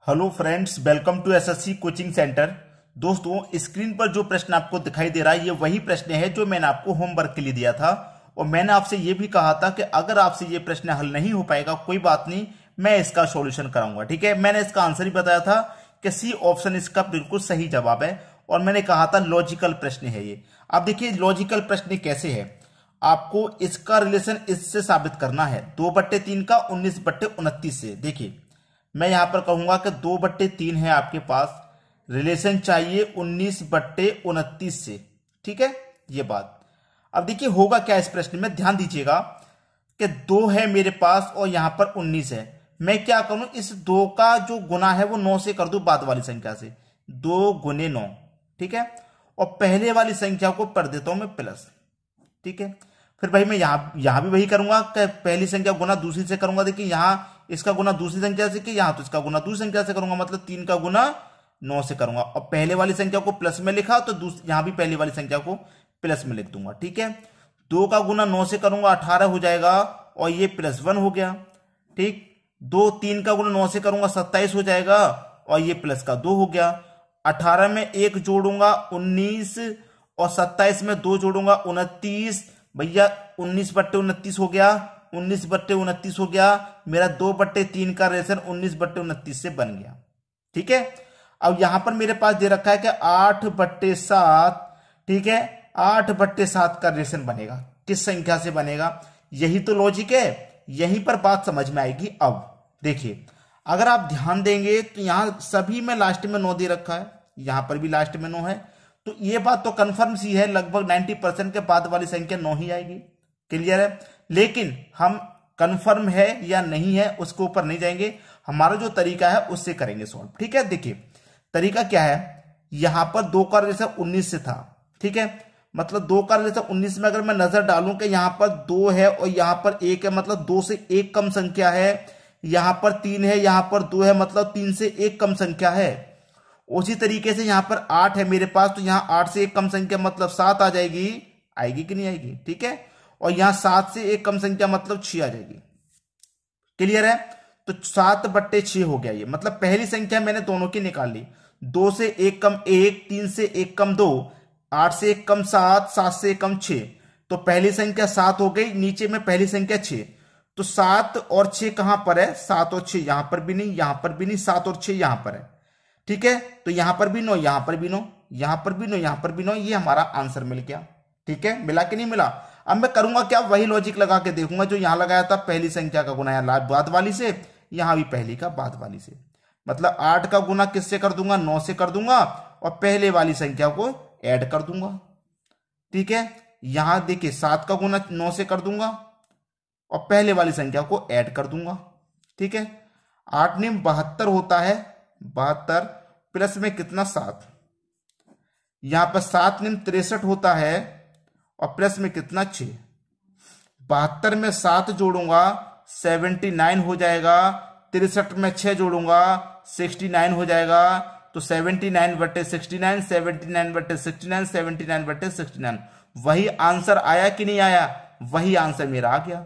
Hello friends, welcome to SSC coaching centre. दोस्तों, screen पर जो प्रश्न आपको दिखाई दे रहा है ये वही प्रश्न है जो मैंने आपको होमवर्क के लिए दिया था। और मैंने आपसे ये भी कहा था कि अगर आपसे ये प्रश्न हल नहीं हो पाएगा कोई बात नहीं, मैं इसका सॉल्यूशन कराऊंगा। ठीक है, मैंने इसका आंसर ही बताया था कि सी ऑप्शन इसका बिल्कुल सही जवाब है। और मैंने कहा था लॉजिकल प्रश्न है ये। अब देखिए लॉजिकल प्रश्न कैसे है, आपको इसका रिलेशन इससे साबित करना है 2/3 का 19/29 से। देखिए मैं यहां पर कहूंगा कि 2/3 है आपके पास, रिलेशन चाहिए 19/29 से। ठीक है ये बात। अब देखिए होगा क्या इस प्रश्न में, ध्यान दीजिएगा कि 2 है मेरे पास और यहां पर 19 है। मैं क्या करूं, इस 2 का जो गुना है वो 9 से कर दूं बाद वाली संख्या से, 2 गुने 9। ठीक है, और पहले वाली संख्या को कर देता हूं मैं प्लस। ठीक है, फिर भाई मैं यहां भी वही करूंगा कि पहली संख्या गुना दूसरी से करूंगा। देखिए यहां इसका गुना दूसरी संख्या से, कि यहां तो इसका गुना दूसरी संख्या से करूंगा, मतलब 3 का गुना 9 से करूंगा। और पहले वाली संख्या को प्लस में लिखा तो यहां भी पहले वाली संख्या को प्लस में लिख दूंगा। ठीक है, 2 का गुना 9 से करूंगा 18 हो जाएगा और ये +1 हो गया। ठीक, 3 का गुना 9 से करूंगा 27 हो जाएगा और ये प्लस का 2 हो गया। 18 में 1 जोड़ूंगा 19 और 27 में 2 जोड़ूंगा 29। भैया 19/29 हो गया, 19/29 हो गया। मेरा 2/3 का रेशन 19/29 से बन गया। ठीक है, अब यहां पर मेरे पास दे रखा है कि 8/7। ठीक है, 8/7 का रेशन बनेगा, किस संख्या से बनेगा? यही तो लॉजिक है, यहीं पर बात समझ में आएगी। अब देखिए अगर आप ध्यान देंगे तो यहां सभी में लास्ट में 9 दे रखा है, यहां पर भी लास्ट में 9 है, तो ये बात तो कंफर्म सी है, लगभग 90% के बाद वाली संख्या 9 ही आएगी। क्लियर है? लेकिन हम कंफर्म है या नहीं है उसके ऊपर नहीं जाएंगे, हमारा जो तरीका है उससे करेंगे सॉल्व। ठीक है, देखिए तरीका क्या है, यहां पर 2 का रिलेशन 19 से था। ठीक है, मतलब 2 का रिलेशन 19 में अगर मैं नजर डालूं कि यहां पर 2 है और यहां पर 1 है, मतलब 2 से 1 कम संख्या है। यहां पर 3 है, यहां पर 2 है, मतलब 3 से 1 कम संख्या है। उसी तरीके से यहां पर 8 है मेरे पास, तो यहां 8 से 1 कम संख्या मतलब 7 आ जाएगी। आएगी कि नहीं आएगी? ठीक है, और यहां 7 से 1 कम संख्या मतलब 6 आ जाएगी। क्लियर है? तो 7/6 हो गया ये, मतलब पहली संख्या मैंने दोनों की निकाल ली। 2 से 1 कम 1, 3 से 1 कम 2, 8 से 1 कम 7, 7 से 1 कम 6। तो पहली संख्या 7 हो गई, नीचे में पहली संख्या 6। तो 7 और 6 कहां पर है? 7 और 6 यहां पर भी नहीं, यहां पर भी नहीं, 7 और 6 यहां पर है। ठीक है, तो यहां पर भी 9, यहां पर भी 9, यहां पर भी 9, यहां पर भी 9, ये हमारा आंसर मिल गया। ठीक है, मिला कि नहीं मिला? अब मैं करूंगा क्या, वही लॉजिक लगा के देखूंगा जो यहां लगाया था, पहली संख्या का गुना यहां बाद वाली से, यहां भी पहली का बाद वाली से। मतलब 8 का गुना किससे कर दूंगा? 9 से कर दूंगा और पहले वाली संख्या को ऐड कर दूंगा। ठीक है, यहां देखिए 7 का गुना 9 से कर दूंगा और पहले वाली संख्या को ऐड कर दूंगा। ठीक है, 8 9 72 होता है, 72 प्लस में कितना 7, यहां पर 7 9 63 होता है और प्लस में कितना 6। 72 में 7 जोड़ूंगा 79 हो जाएगा, 63 में 6 जोड़ूंगा 69 हो जाएगा। तो 79/69, 79/69, 79/69, वही आंसर आया कि नहीं आया? वही आंसर मेरा आ गया।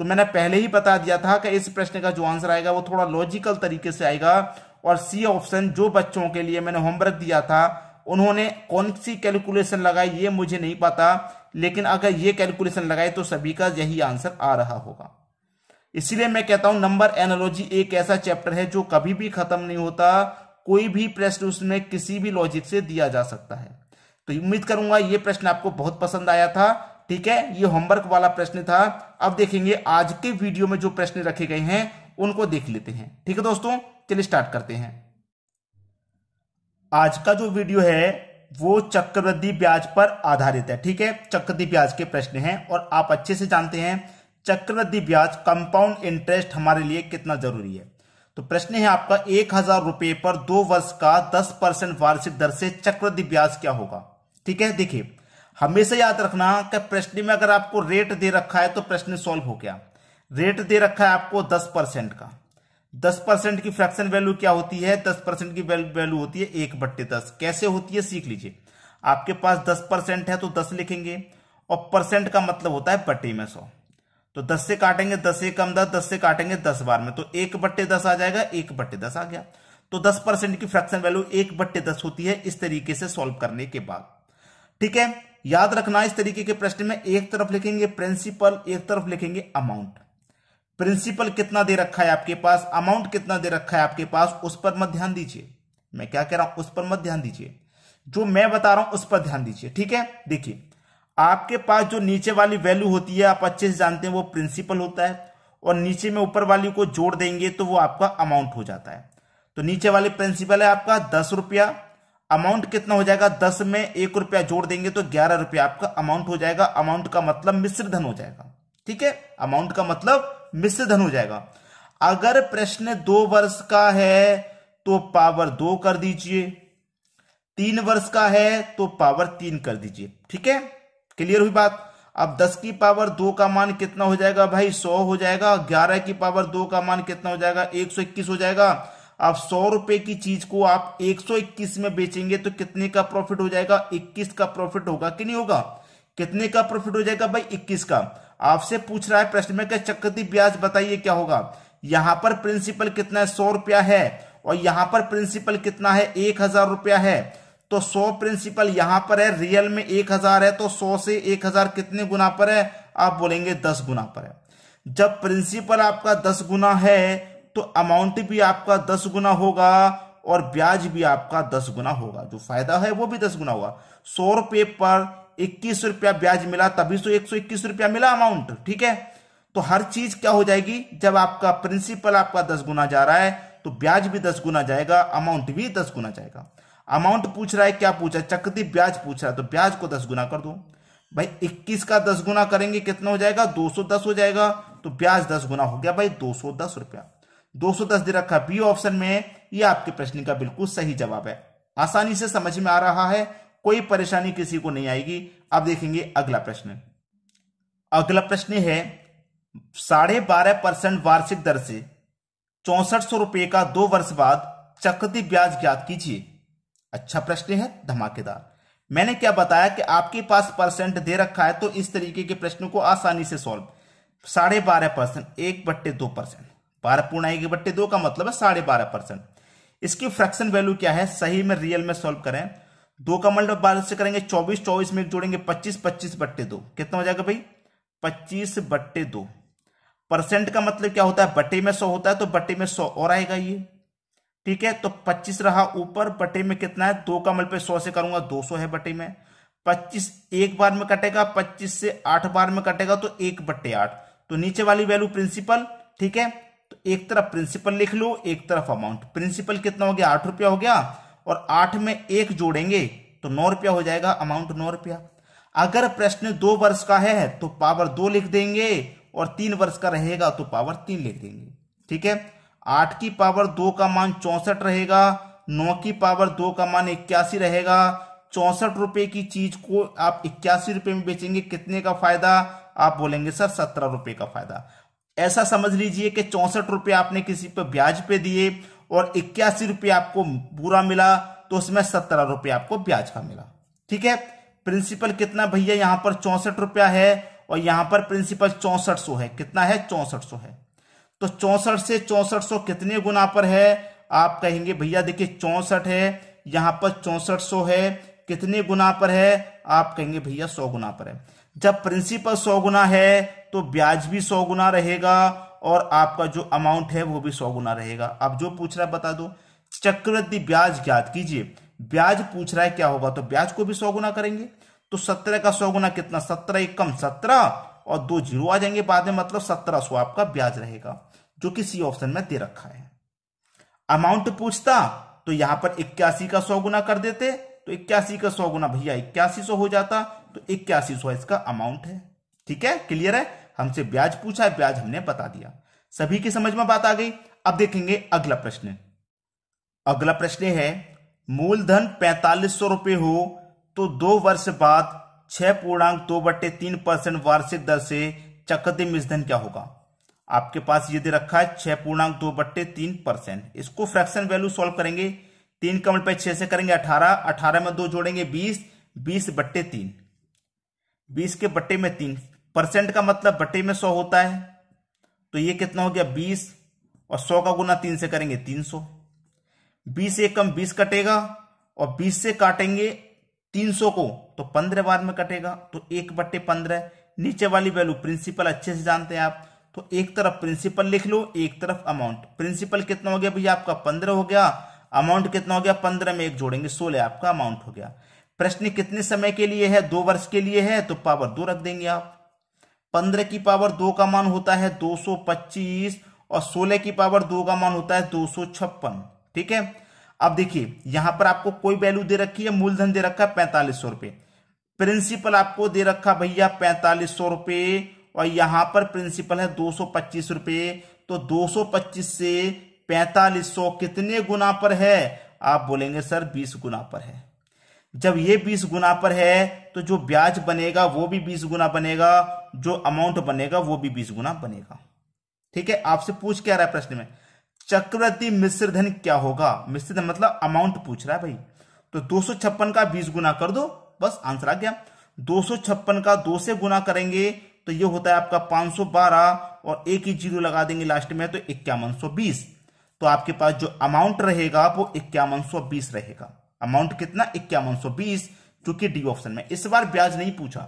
तो मैंने पहले ही बता दिया था कि इस प्रश्न का जो आंसर आएगा वो थोड़ा लॉजिकल तरीके से आएगा। और सी ऑप्शन जो बच्चों के लिए मैंने होमवर्क दिया था उन्होंने कौन सी कैलकुलेशन लगाई ये मुझे नहीं पता, लेकिन अगर ये कैलकुलेशन लगाए तो सभी का यही आंसर आ रहा होगा। इसलिए मैं कहता हूं नंबर एनालॉजी एक ऐसा चैप्टर है जो कभी भी खत्म नहीं होता, कोई भी प्रश्न उसमें किसी भी लॉजिक से दिया जा सकता है। तो उम्मीद करूंगा ये प्रश्न आपको बहुत पसंद आया था। ठीक है, ये होमवर्क वाला प्रश्न था। अब देखेंगे आज के वीडियो में जो प्रश्न रखे गए हैं उनको देख लेते हैं। ठीक है दोस्तों, चलिए स्टार्ट करते हैं। आज का जो वीडियो है वो चक्रवृद्धि ब्याज पर आधारित है। ठीक है, चक्रवृद्धि ब्याज के प्रश्न हैं और आप अच्छे से जानते हैं चक्रवृद्धि ब्याज कंपाउंड इंटरेस्ट हमारे लिए कितना जरूरी है। तो प्रश्न है आपका, 1000 रुपए पर 2 वर्ष का 10% वार्षिक दर से चक्रवृद्धि ब्याज क्या होगा? ठीक है, देखिए हमेशा याद रखना कि प्रश्न में अगर आपको रेट दे रखा है तो प्रश्न सॉल्व हो गया। रेट दे रखा है आपको 10% का, 10% की फ्रैक्शन वैल्यू क्या होती है? 10% की वैल्यू होती है 1/10। कैसे होती है सीख लीजिए। आपके पास 10% है तो 10 लिखेंगे और परसेंट का मतलब होता है बटे में 100। तो 10 से काटेंगे 10 से कम 10, 10 से काटेंगे 10 बार में, तो 1/10 आ जाएगा, 1/10 आ गया। तो 10% की फ्रैक्शन वैल्यू 1/10 होती है इस तरीके से सॉल्व करने के बाद। ठीक है, याद रखना इस तरीके के प्रश्न में एक तरफ लिखेंगे प्रिंसिपल, एक तरफ लिखेंगे अमाउंट। प्रिंसिपल कितना दे रखा है आपके पास, अमाउंट कितना दे रखा है आपके पास, उस पर मत ध्यान दीजिए। मैं क्या कह रहा हूं उस पर मत ध्यान दीजिए, जो मैं बता रहा हूं उस पर ध्यान दीजिए। ठीक है, देखिए आपके पास जो नीचे वाली वैल्यू होती है आप अच्छे से जानते हैं वो प्रिंसिपल होता है, और नीचे में ऊपर वाली को जोड़ देंगे तो वो आपका अमाउंट हो जाता है। तो नीचे वाली प्रिंसिपल है आपका 10 रुपया, अमाउंट कितना हो जाएगा, 10 में 1 रुपया जोड़ देंगे तो 11 रुपया आपका अमाउंट हो जाएगा। अमाउंट का मतलब मिश्र धन हो जाएगा। ठीक है, अमाउंट का मतलब मिश्र धन हो जाएगा। अगर प्रश्न 2 वर्ष का है तो पावर 2 कर दीजिए, 3 वर्ष का है तो पावर 3 कर दीजिए। ठीक है, क्लियर हुई बात। अब 10 की पावर 2 का मान कितना हो जाएगा भाई, 100 हो जाएगा। 11 की पावर 2 का मान कितना हो जाएगा, 121 हो जाएगा। अब 100 रुपए की चीज को आप 121 में बेचेंगे तो कितने का प्रॉफिट हो जाएगा, 21 का प्रॉफिट होगा कि नहीं होगा। कितने का प्रॉफिट हो जाएगा भाई, 21 का। आपसे पूछ रहा है प्रश्न में कि चक्रवृद्धि ब्याज बताइए क्या होगा। यहां पर प्रिंसिपल कितना है, 100 रुपया है, और यहां पर प्रिंसिपल कितना है, 1000 रुपया है। तो 100 प्रिंसिपल यहां पर है, रियल में 1000 है, तो 100 से 1000 कितने गुना पर है, आप बोलेंगे 10 गुना पर है। जब प्रिंसिपल आपका 10 गुना है तो अमाउंट भी आपका 10 गुना होगा और ब्याज भी आपका 10 गुना होगा। जो फायदा है वो भी 10 गुना होगा। 100 रुपये पर 21 रुपया ब्याज मिला, तभी तो 121 रुपया मिला अमाउंट। ठीक है, तो हर चीज क्या हो जाएगी, जब आपका प्रिंसिपल आपका 10 गुना जा रहा है तो ब्याज भी 10 गुना जाएगा, अमाउंट भी 10 गुना जाएगा। अमाउंट पूछ रहा है, क्या पूछा है, चक्रवृद्धि ब्याज पूछ रहा है, तो ब्याज को 10 गुना कर दो भाई। 21 का 10 गुना करेंगे कितना हो जाएगा, 210 हो जाएगा। तो ब्याज 10 गुना हो गया भाई 210 रुपया। 210 दे रखा बी ऑप्शन में, ये आपके प्रश्न का बिल्कुल सही जवाब है। आसानी से समझ में आ रहा है, कोई परेशानी किसी को नहीं आएगी। अब देखेंगे अगला प्रश्न। अगला प्रश्न है 12.5% वार्षिक दर से 6400 रुपए का 2 वर्ष बाद चक्रवृद्धि ब्याज ज्ञात कीजिए। अच्छा प्रश्न है, धमाकेदार। मैंने क्या बताया कि आपके पास परसेंट दे रखा है, तो इस तरीके के प्रश्न को आसानी से सॉल्व। 12.5%, 1/2%, 12.1/2 का मतलब है 12.5%। इसकी फ्रैक्शन वैल्यू क्या है, सही में रियल में सॉल्व करें। 2 का मल्टीप्लाई 12 से करेंगे 24, 24 में जोड़ेंगे 25, 25/2 कितना हो जाएगा भाई, 25/2। परसेंट का मतलब क्या होता है, बटे में 100 होता है, तो बटे में 100 और आएगा ये। ठीक है, तो 25 रहा ऊपर, बटे में कितना है, 2 का मल्टीप्लाई 100 से करूंगा 200 है बटे में। 25 एक बार में कटेगा, 25 से 8 बार में कटेगा तो 1/8। तो नीचे वाली वैल्यू प्रिंसिपल। ठीक है, तो एक तरफ प्रिंसिपल लिख लो, एक तरफ अमाउंट। प्रिंसिपल कितना हो गया, 8 रुपया हो गया, और 8 में 1 जोड़ेंगे तो 9 रुपया हो जाएगा, अमाउंट 9 रुपया। अगर प्रश्न 2 वर्ष का है तो पावर 2 लिख देंगे, और 3 वर्ष का रहेगा तो पावर 3 लिख देंगे। ठीक है, 8 की पावर 2 का मान 64 रहेगा, 9 की पावर 2 का मान 81 रहेगा। 64 रुपए की चीज को आप 81 रुपए में बेचेंगे, कितने का फायदा, आप बोलेंगे सर 17 रुपए का फायदा। ऐसा समझ लीजिए कि 64 रुपए आपने किसी पे ब्याज पे दिए और 81 रुपये आपको पूरा मिला, तो उसमें 17 रुपये आपको ब्याज का मिला। ठीक है, प्रिंसिपल कितना भैया, यहां पर 64 रुपया है, और यहां पर प्रिंसिपल 6400 है। कितना है, 6400 है। तो 64 से 6400 कितने गुना पर है, आप कहेंगे भैया देखिए 64 है, यहां पर 6400 है, कितने गुना पर है, आप कहेंगे भैया 100 गुना पर है। जब प्रिंसिपल 100 गुना है तो ब्याज भी 100 गुना रहेगा, और आपका जो अमाउंट है वो भी 100 गुना रहेगा। अब जो पूछ रहा है बता दो, चक्रवृद्धि ब्याज ज्ञात कीजिए। ब्याज पूछ रहा है क्या होगा, तो ब्याज को भी 100 गुना करेंगे। तो 17 का 100 गुना कितना, 17 एकम 17, और 2 जीरो आ जाएंगे बाद में, मतलब 1700 आपका ब्याज रहेगा, जो कि सी ऑप्शन में दे रखा है। अमाउंट पूछता तो यहां पर 81 का 100 गुना कर देते, तो 81 का 100 गुना भैया 8100 हो जाता, तो 8100 इसका अमाउंट है। ठीक है, क्लियर है। हमसे ब्याज पूछा है, ब्याज हमने बता दिया। सभी की समझ में बात आ गई। अब देखेंगे अगला प्रश्न। अगला प्रश्न है, मूलधन 4500 रुपए हो तो 2 वर्ष बाद 6.2/3% वार्षिक दर से चक्रवृद्धि मिश्रधन क्या होगा। आपके पास ये दे रखा है 6.2/3%। इसको फ्रैक्शन वैल्यू सॉल्व करेंगे। 3 का मल्टीप्लाई 6 से करेंगे 18, 18 में 2 जोड़ेंगे 20, 20/3, 20 के बट्टे में 3। परसेंट का मतलब बट्टे में 100 होता है, तो ये कितना हो गया 20, और 100 का गुना 3 से करेंगे 300। 20 एकम 20 कटेगा और 20 से काटेंगे 300 को तो 15 बार में कटेगा, तो 1/15। नीचे वाली वैल्यू प्रिंसिपल अच्छे से जानते हैं आप, तो एक तरफ प्रिंसिपल लिख लो, एक तरफ अमाउंट। प्रिंसिपल कितना हो गया भैया आपका 15 हो गया, अमाउंट कितना हो गया 15 में 1 जोड़ेंगे 16 आपका अमाउंट हो गया। प्रश्न कितने समय के लिए है, 2 वर्ष के लिए है, तो पावर 2 रख देंगे आप। 15 की पावर 2 का मान होता है 225 और 16 की पावर 2 का मान होता है 256। ठीक है, अब देखिए यहां पर आपको कोई वैल्यू दे रखी है, मूलधन दे रखा है 4500 रुपए, प्रिंसिपल आपको दे रखा भैया 4500 रुपए और यहां पर प्रिंसिपल है 225 रुपए, तो 225 से 4500 कितने गुना पर है, आप बोलेंगे सर 20 गुना पर है। जब ये 20 गुना पर है तो जो ब्याज बनेगा वो भी 20 गुना बनेगा, जो अमाउंट बनेगा वो भी 20 गुना बनेगा। ठीक है, आपसे पूछ क्या रहा है प्रश्न में, चक्रवृद्धि मिश्र धन क्या होगा, मिश्र धन मतलब अमाउंट पूछ रहा है भाई, तो 256 का 20 गुना कर दो, बस आंसर आ गया। 256 का 2 से गुना करेंगे तो ये होता है आपका 512 और एक ही जीरो लगा देंगे लास्ट में तो 5120, तो आपके पास जो अमाउंट रहेगा वो 5120 रहेगा। अमाउंट कितना 5120, क्योंकि डी ऑप्शन में। इस बार ब्याज नहीं पूछा,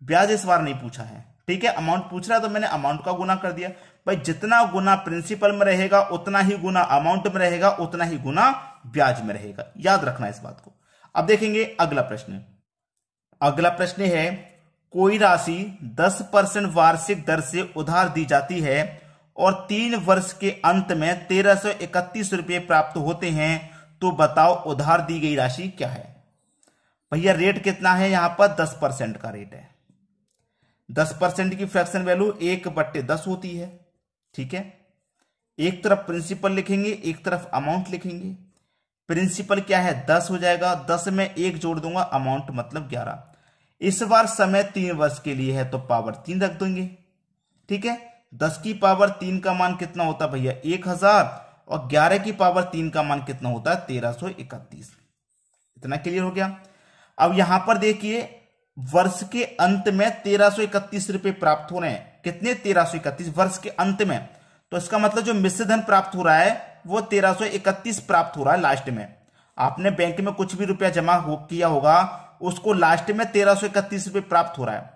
ब्याज इस बार नहीं पूछा है। ठीक है, अमाउंट पूछ रहा है तो मैंने अमाउंट का गुना कर दिया। भाई जितना गुना प्रिंसिपल में रहेगा उतना ही गुना अमाउंट में रहेगा, उतना ही गुना ब्याज में रहेगा, याद रखना इस बात को। अब देखेंगे अगला प्रश्न। अगला प्रश्न है, कोई राशि 10% वार्षिक दर से उधार दी जाती है और 3 वर्ष के अंत में 1331 रुपये प्राप्त होते हैं, तो बताओ उधार दी गई राशि क्या है। भैया रेट कितना है, यहां पर 10% का रेट है। 10% की फ्रैक्शन वैल्यू 1/10 होती है। ठीक है, एक तरफ प्रिंसिपल लिखेंगे, एक तरफ अमाउंट लिखेंगे। प्रिंसिपल क्या है 10 हो जाएगा, 10 में 1 जोड़ दूंगा, अमाउंट मतलब 11। इस बार समय 3 वर्ष के लिए है तो पावर 3 रख देंगे। ठीक है, 10 की पावर 3 का मान कितना होता है भैया 1000 और 11 की पावर 3 का मान कितना होता है 1331। इतना क्लियर हो गया। अब यहां पर देखिए वर्ष के अंत में 1331 रुपए प्राप्त हो रहे हैं। कितने 1331 वर्ष के अंत में, तो इसका मतलब जो मिश्र धन प्राप्त हो रहा है वो 1331 प्राप्त हो रहा है लास्ट में। आपने बैंक में कुछ भी रुपया जमा किया होगा उसको लास्ट में 1331 रुपए प्राप्त हो रहा है,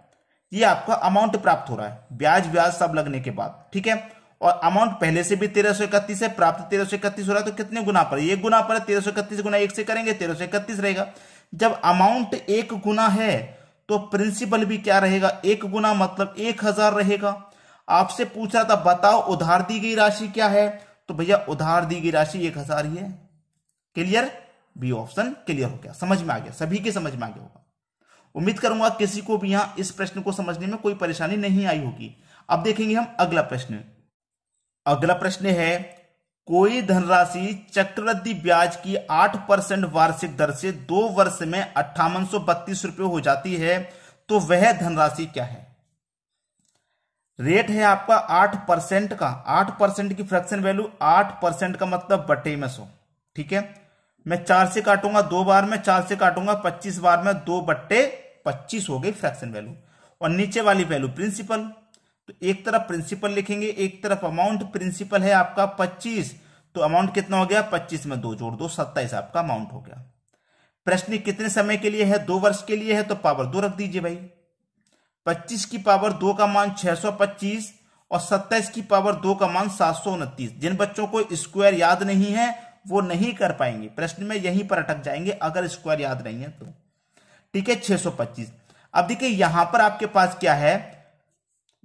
ये आपका अमाउंट प्राप्त हो रहा है, ब्याज ब्याज सब लगने के बाद। ठीक है, और अमाउंट पहले से भी 1331 है, प्राप्त 1331 हो रहा है, तो कितने गुना पर, 1 गुना पर है। 1331 गुना 1 से करेंगे 1331 रहेगा। जब अमाउंट 1 गुना है तो प्रिंसिपल भी क्या रहेगा 1 गुना, मतलब 1000 रहेगा। आपसे पूछ रहा था बताओ उधार दी गई राशि क्या है, तो भैया उधार दी गई राशि 1000 ही है। क्लियर, बी ऑप्शन क्लियर हो गया, समझ में आ गया, सभी के समझ में आ गया होगा। उम्मीद करूंगा किसी को भी यहां इस प्रश्न को समझने में कोई परेशानी नहीं आई होगी। अब देखेंगे हम अगला प्रश्न। अगला प्रश्न है, कोई धनराशि चक्रवृद्धि ब्याज की 8% वार्षिक दर से 2 वर्ष में 5832 रुपये हो जाती है, तो वह धनराशि क्या है। रेट है आपका 8% का, 8% की फ्रैक्शन वैल्यू 8% का मतलब बटे में 100। ठीक है, मैं 4 से काटूंगा 2 बार में, 4 से काटूंगा 25 बार में, 2/25 हो गई फ्रैक्शन वैल्यू। और नीचे वाली वैल्यू प्रिंसिपल, तो एक तरफ प्रिंसिपल लिखेंगे, एक तरफ अमाउंट। प्रिंसिपल है आपका 25, तो अमाउंट कितना हो गया 25 में 2 जोड़ दो, 27 आपका अमाउंट हो गया। प्रश्न कितने समय के लिए है, 2 वर्ष के लिए है, तो पावर 2 रख दीजिए भाई। 25 की पावर 2 का मान 625 और 27 की पावर 2 का मान 729। जिन बच्चों को स्क्वायर याद नहीं है वो नहीं कर पाएंगे, प्रश्न में यहीं पर अटक जाएंगे अगर स्क्वायर याद नहीं है तो। ठीक है, 625। अब देखिए यहां पर आपके पास क्या है,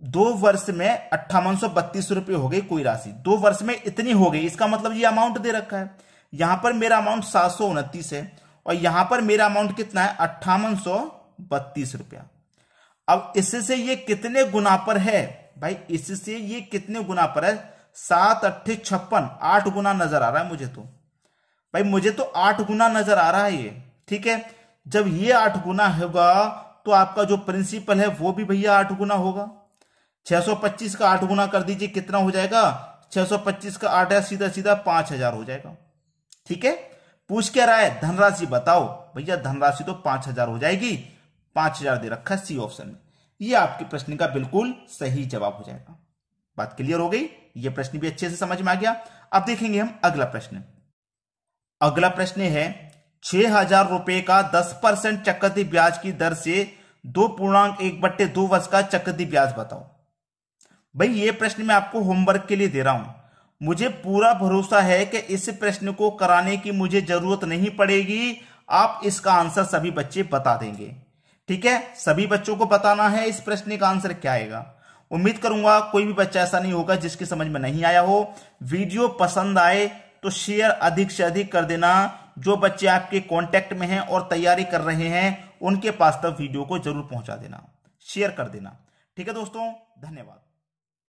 2 वर्ष में 5832 रुपये हो गई कोई राशि, 2 वर्ष में इतनी हो गई, इसका मतलब ये अमाउंट दे रखा है। यहां पर मेरा अमाउंट 729 है और यहां पर मेरा अमाउंट कितना है 5832 रुपया। अब इससे ये कितने गुना पर है भाई, इससे ये कितने गुना पर है, 7 8 56, 8 गुना नजर आ रहा है मुझे तो भाई, मुझे तो 8 गुना नजर आ रहा है ये। ठीक है, जब ये 8 गुना होगा तो आपका जो प्रिंसिपल है वो भी भैया 8 गुना होगा। 625 का 8 गुना कर दीजिए, कितना हो जाएगा, 625 का 8 है, सीधा सीधा 5000 हो जाएगा। ठीक है, पूछ क्या रहा है, धनराशि बताओ, भैया धनराशि तो 5000 हो जाएगी, 5000 दे रखा है सी ऑप्शन में। ये आपके प्रश्न का बिल्कुल सही जवाब हो जाएगा। बात क्लियर हो गई, ये प्रश्न भी अच्छे से समझ में आ गया। अब देखेंगे हम अगला प्रश्न। अगला प्रश्न है 6,000 रुपए का 10% चक्रवृद्धि ब्याज की दर से 2.1/2 वर्ष का चक्रवृद्धि ब्याज बताओ। भाई ये प्रश्न मैं आपको होमवर्क के लिए दे रहा हूं। मुझे पूरा भरोसा है कि इस प्रश्न को कराने की मुझे जरूरत नहीं पड़ेगी, आप इसका आंसर सभी बच्चे बता देंगे। ठीक है, सभी बच्चों को बताना है इस प्रश्न का आंसर क्या आएगा। उम्मीद करूंगा कोई भी बच्चा ऐसा नहीं होगा जिसकी समझ में नहीं आया हो। वीडियो पसंद आए तो शेयर अधिक से अधिक कर देना। जो बच्चे आपके कांटेक्ट में हैं और तैयारी कर रहे हैं उनके पास तक वीडियो को जरूर पहुंचा देना, शेयर कर देना। ठीक है दोस्तों, धन्यवाद।